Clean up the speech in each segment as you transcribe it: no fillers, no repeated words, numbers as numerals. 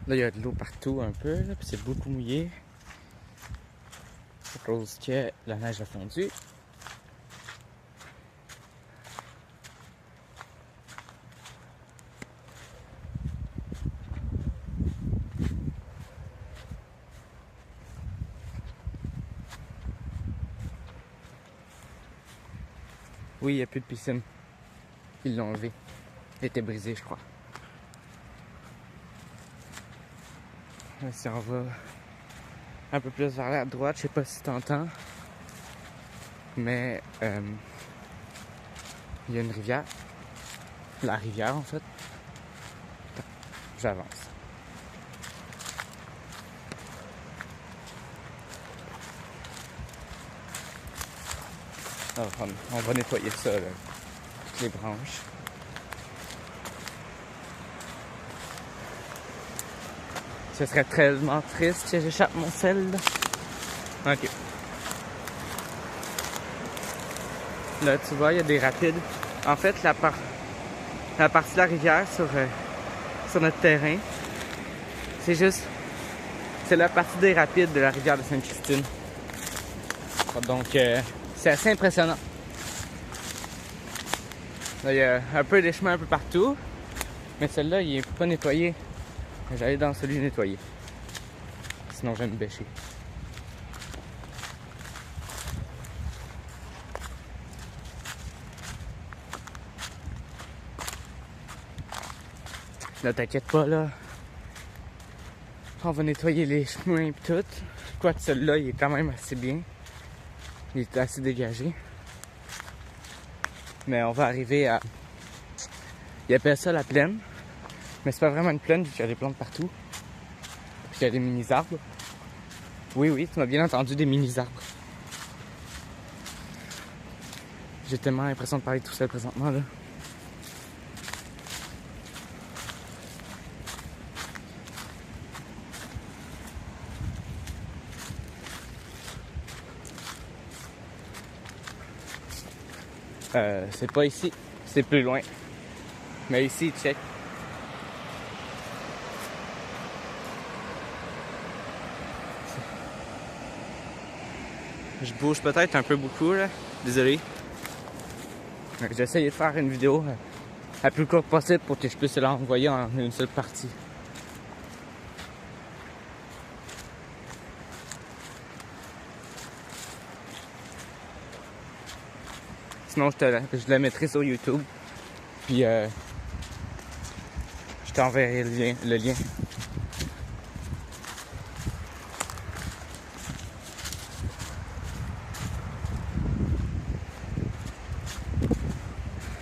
Là, il y a de l'eau partout un peu, là, puis c'est beaucoup mouillé. À cause que la neige a fondu. Oui, il n'y a plus de piscine. Ils l'ont enlevé. Elle était brisée, je crois. Là, si on va un peu plus vers la droite, je sais pas si t'entends, mais il y a une rivière. La rivière, en fait. J'avance. Alors, on va nettoyer ça, là. Toutes les branches. Ce serait tellement triste que j'échappe mon sel, là. Ok. Là, tu vois, il y a des rapides. En fait, la partie de la rivière sur notre terrain, c'est la partie des rapides de la rivière de Sainte-Christine. Donc, c'est assez impressionnant. Là, il y a un peu des chemins un peu partout, mais celui-là, il est pas nettoyé. J'allais dans celui nettoyé. Sinon, je vais me bêcher. Là, t'inquiète pas, là. On va nettoyer les chemins et tout. Quoique celui-là, il est quand même assez bien. Il est assez dégagé. Mais on va arriver à... Ils appellent ça la plaine. Mais c'est pas vraiment une plaine vu qu'il y a des plantes partout. Puis il y a des mini-arbres. Oui, tu m'as bien entendu, des mini-arbres. J'ai tellement l'impression de parler tout seul présentement, là. C'est pas ici, c'est plus loin. Mais ici, check. Je bouge peut-être un peu beaucoup, là. Désolé. J'ai essayé de faire une vidéo la plus courte possible pour que je puisse l'envoyer en une seule partie. Sinon, je la mettrai sur YouTube. Puis, je t'enverrai le lien.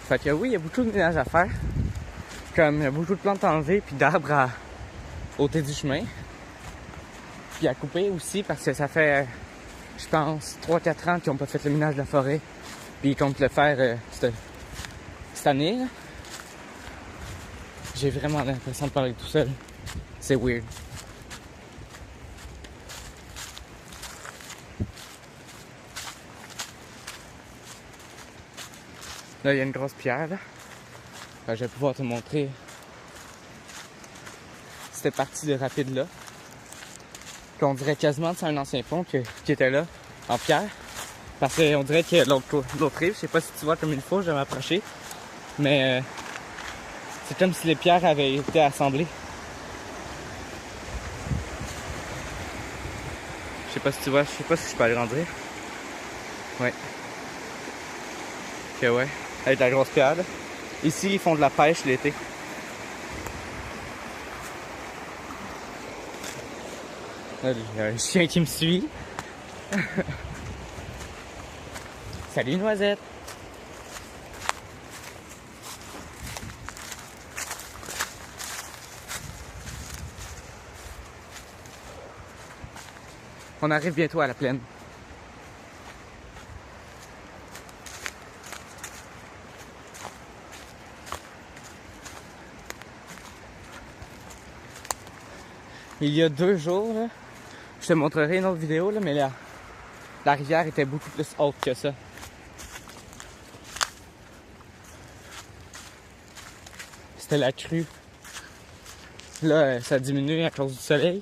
Fait que oui, il y a beaucoup de ménage à faire. Comme il y a beaucoup de plantes à enlever, puis d'arbres à ôter du chemin. Puis à couper aussi, parce que ça fait, je pense, 3-4 ans qu'ils n'ont pas fait le ménage de la forêt. Puis ils comptent le faire cette année, là. J'ai vraiment l'impression de parler tout seul. C'est weird. Là, il y a une grosse pierre, là. Je vais pouvoir te montrer cette partie de rapide-là. Qu'on dirait quasiment que c'est un ancien pont qui était là, en pierre. Parce qu'on dirait qu'il y a l'autre rive. Je sais pas si tu vois comme il faut, je vais m'approcher. Mais c'est comme si les pierres avaient été assemblées. Je sais pas si tu vois, je sais pas si je peux agrandir. Ouais. Ok, ouais. Avec la grosse pierre, là. Ici, ils font de la pêche l'été. Là, il y a un chien qui me suit. Salut, Noisette! On arrive bientôt à la plaine. Il y a 2 jours, là, je te montrerai une autre vidéo, là, mais la rivière était beaucoup plus haute que ça. C'était la crue. Là, ça diminue à cause du soleil.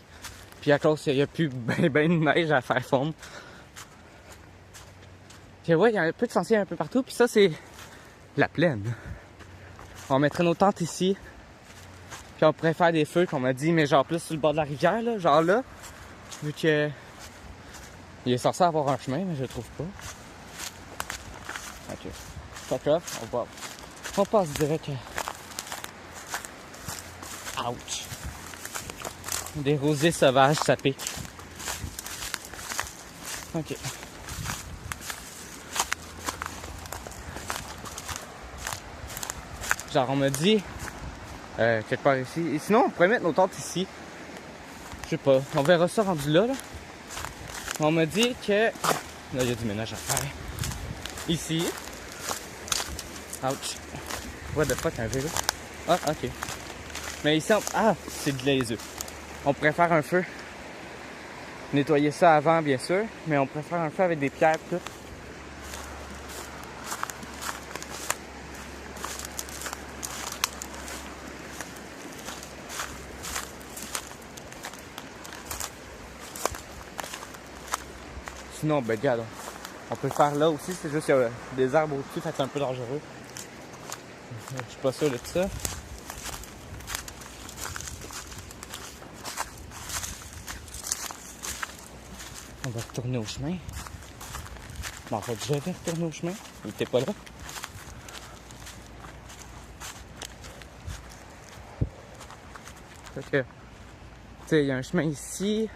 Puis à cause qu'il n'y a plus ben de neige à faire fondre. Puis ouais, il y a un peu de sentiers un peu partout. Puis ça, c'est la plaine. On mettrait nos tentes ici. Puis on pourrait faire des feux, qu'on m'a dit, mais genre plus sur le bord de la rivière, là. Genre là. Vu que il est censé avoir un chemin, mais je le trouve pas. Ok. Fuck off, on passe direct. Ouch. Des rosiers sauvages, ça pique. Ok. Genre, on m'a dit, quelque part ici. Et sinon, on pourrait mettre nos tentes ici. Je sais pas. On verra ça rendu là. On m'a dit que... Là, il y a du ménage à faire. Ici. Ouch. What the fuck, un vélo? Ah, ok. Mais ici, ah, c'est glaiseux. On pourrait faire un feu. Nettoyer ça avant, bien sûr. Mais on pourrait faire un feu avec des pierres et tout. Sinon, ben regarde, on peut le faire là aussi, c'est juste qu'il y a des arbres au-dessus, fait que c'est un peu dangereux. Je suis pas sûr de ça. On va retourner au chemin. Bon, en fait, je vais retourner au chemin. Il était pas là. Fait que, tu sais, il y a un chemin ici.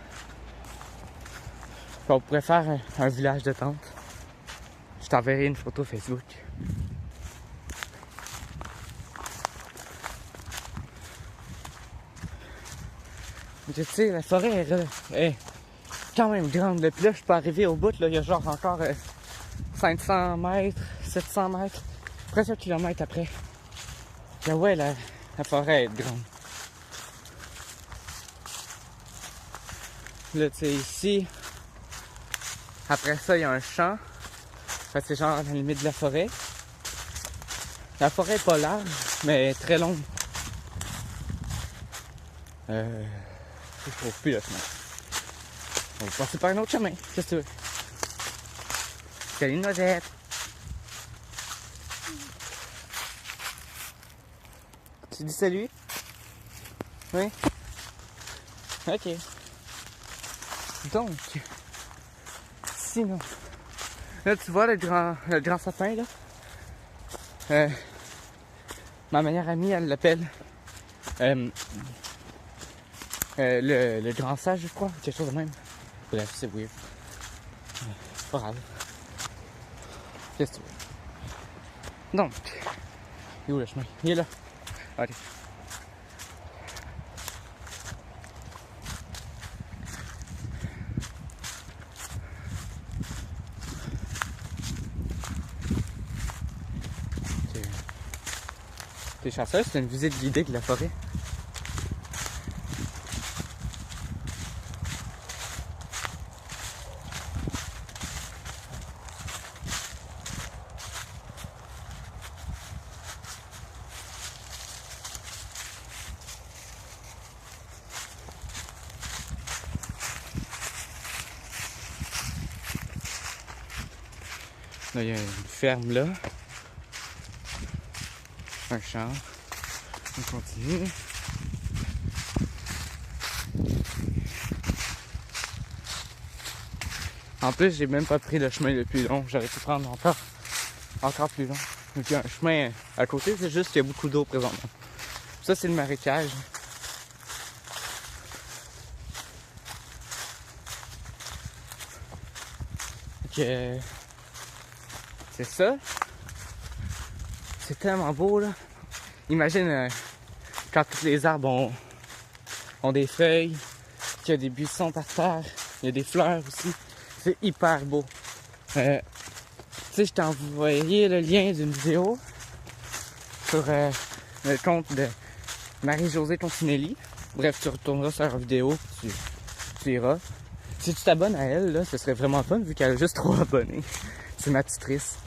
Puis on pourrait faire un village de tentes. Je t'enverrai une photo Facebook. Tu sais, la forêt est quand même grande. Puis là, je peux arriver au bout. Là, il y a genre encore 500 mètres, 700 mètres, presque 1 kilomètre après. Puis ouais, la forêt est grande. Là, tu sais, ici, après ça, il y a un champ. Fait que c'est genre à la limite de la forêt. La forêt est pas large, mais très longue. Je trouve plus le chemin. On va passer par un autre chemin. Qu'est-ce que tu veux? Salut Noisette! Tu dis salut? Oui? Ok. Donc, sinon, là tu vois le grand sapin là? Ma meilleure amie, elle l'appelle le grand sage, je crois, quelque chose de même. Bref, c'est weird. Pas grave. Qu'est-ce que tu veux? Donc, il est où le chemin? Il est là. Allez. T'es chanceuse, c'est une visite guidée de la forêt. Là, il y a une ferme là. Un champ. On continue. En plus, j'ai même pas pris le chemin le plus long. J'aurais pu prendre encore plus long. Donc, il y a un chemin à côté, c'est juste qu'il y a beaucoup d'eau présentement. Ça, c'est le marécage. Donc, c'est ça. C'est tellement beau, là. Imagine quand tous les arbres ont des feuilles, qu'il y a des buissons par terre, il y a des fleurs aussi. C'est hyper beau. Tu sais, je t'ai envoyé le lien d'une vidéo sur le compte de Marie-Josée Tontinelli. Bref, tu retourneras sur la vidéo, tu iras. Si tu t'abonnes à elle, là, ce serait vraiment fun vu qu'elle a juste 3 abonnés. C'est ma tutrice.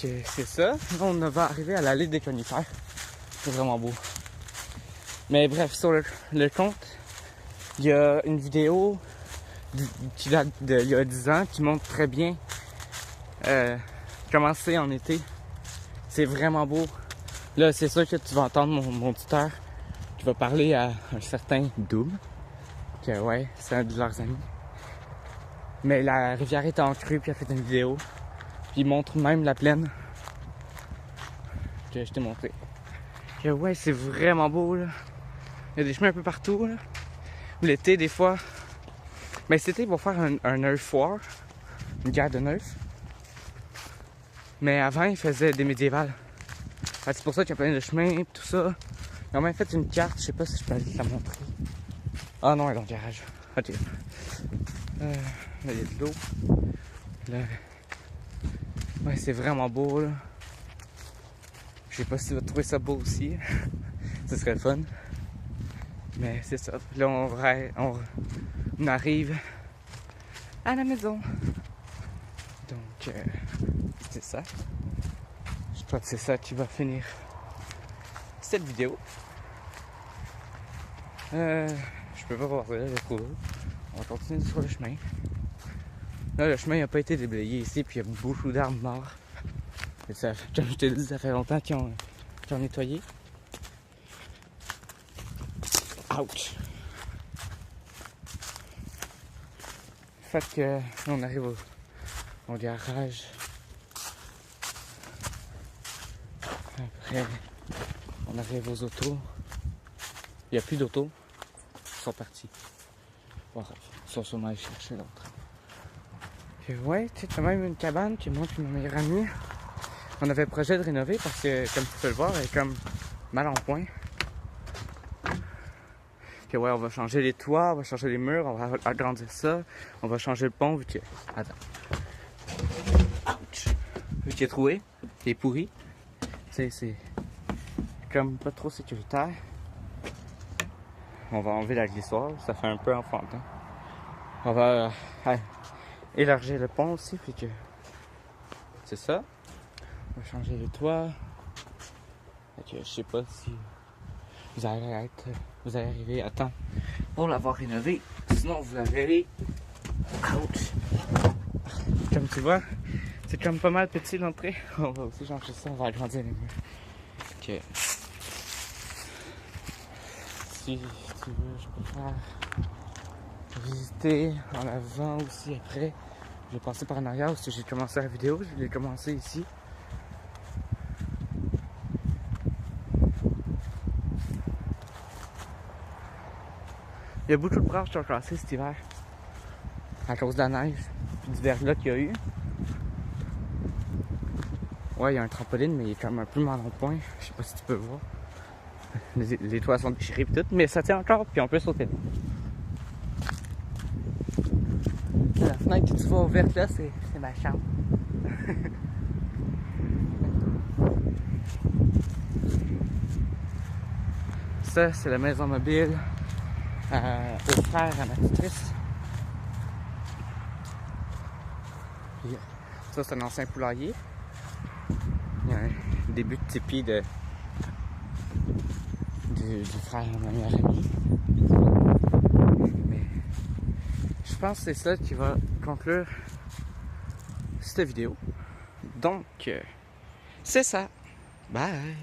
que c'est ça. Là, on va arriver à l'allée des conifères. C'est vraiment beau. Mais bref, sur le compte, il y a une vidéo qui date d'il y a 10 ans qui montre très bien comment c'est en été. C'est vraiment beau. Là, c'est sûr que tu vas entendre mon tuteur qui va parler à un certain Doom. Que ouais, c'est un de leurs amis. Mais la rivière est en crue, puis il a fait une vidéo. Puis il montre même la plaine que je t'ai montré. Que ouais, c'est vraiment beau là. Il y a des chemins un peu partout là. L'été, des fois. Mais cet été, ils vont faire un Nerf War. Une guerre de Nerf. Mais avant, ils faisaient des médiévales. C'est pour ça qu'il y a plein de chemins et tout ça. Ils ont même fait une carte, je sais pas si je peux aller te la montrer. Ah non, elle est dans le garage. Ok. Là, il y a de l'eau. Là. Ouais, c'est vraiment beau là. Je sais pas si tu vas trouver ça beau aussi. Ce serait le fun. Mais c'est ça. Là, on arrive à la maison. Donc, c'est ça. Je crois que c'est ça qui va finir cette vidéo. Je peux pas voir ça, j'ai trop d'eau. On va continuer sur le chemin. Là, le chemin n'a pas été déblayé ici, puis il y a beaucoup d'arbres morts. Et ça, comme je t'ai dit, ça fait longtemps qu'ils ont nettoyé. Ouch! Fait que on arrive au garage. Après, on arrive aux autos. Il n'y a plus d'autos. Ils sont partis. Voilà. Ils sont sûrement allés chercher l'autre. Puis ouais, tu sais, t'as même une cabane qui montre ma meilleure amie. On avait le projet de rénover parce que, comme tu peux le voir, elle est comme mal en point. Puis ouais, on va changer les toits, on va changer les murs, on va agrandir ça, on va changer le pont vu que... Attends. Ouch! Vu qu'il est troué, il est pourri. Tu sais, c'est comme pas trop sécuritaire. On va enlever la glissoire, ça fait un peu enfantin. On va élargir le pont aussi, puis que... C'est ça. On va changer les toits. Fait que je sais pas si vous allez arriver à temps pour l'avoir rénové. Sinon vous la verrez. Ouch! Comme tu vois, c'est comme pas mal petit l'entrée. On va aussi changer ça, on va agrandir les murs. Ok. Si tu veux, je peux faire visiter en avant aussi après. Je vais passer par en arrière parce que j'ai commencé la vidéo, je l'ai commencé ici. Il y a beaucoup de branches qui ont cassé cet hiver à cause de la neige et du verglas qu'il y a eu. Ouais, il y a un trampoline, mais il est quand même un peu mal en point. Je sais pas si tu peux voir. Les toits sont déchirés et tout, mais ça tient encore, puis on peut sauter. La fenêtre que tu vois ouverte là, c'est ma chambre. Ça, c'est la maison mobile au frère à ma tutrice. Puis, ça, c'est un ancien poulailler. Il y a un début de tipi du frère de ma meilleure amie. Mais je pense que c'est ça qui va conclure cette vidéo. Donc, c'est ça. Bye!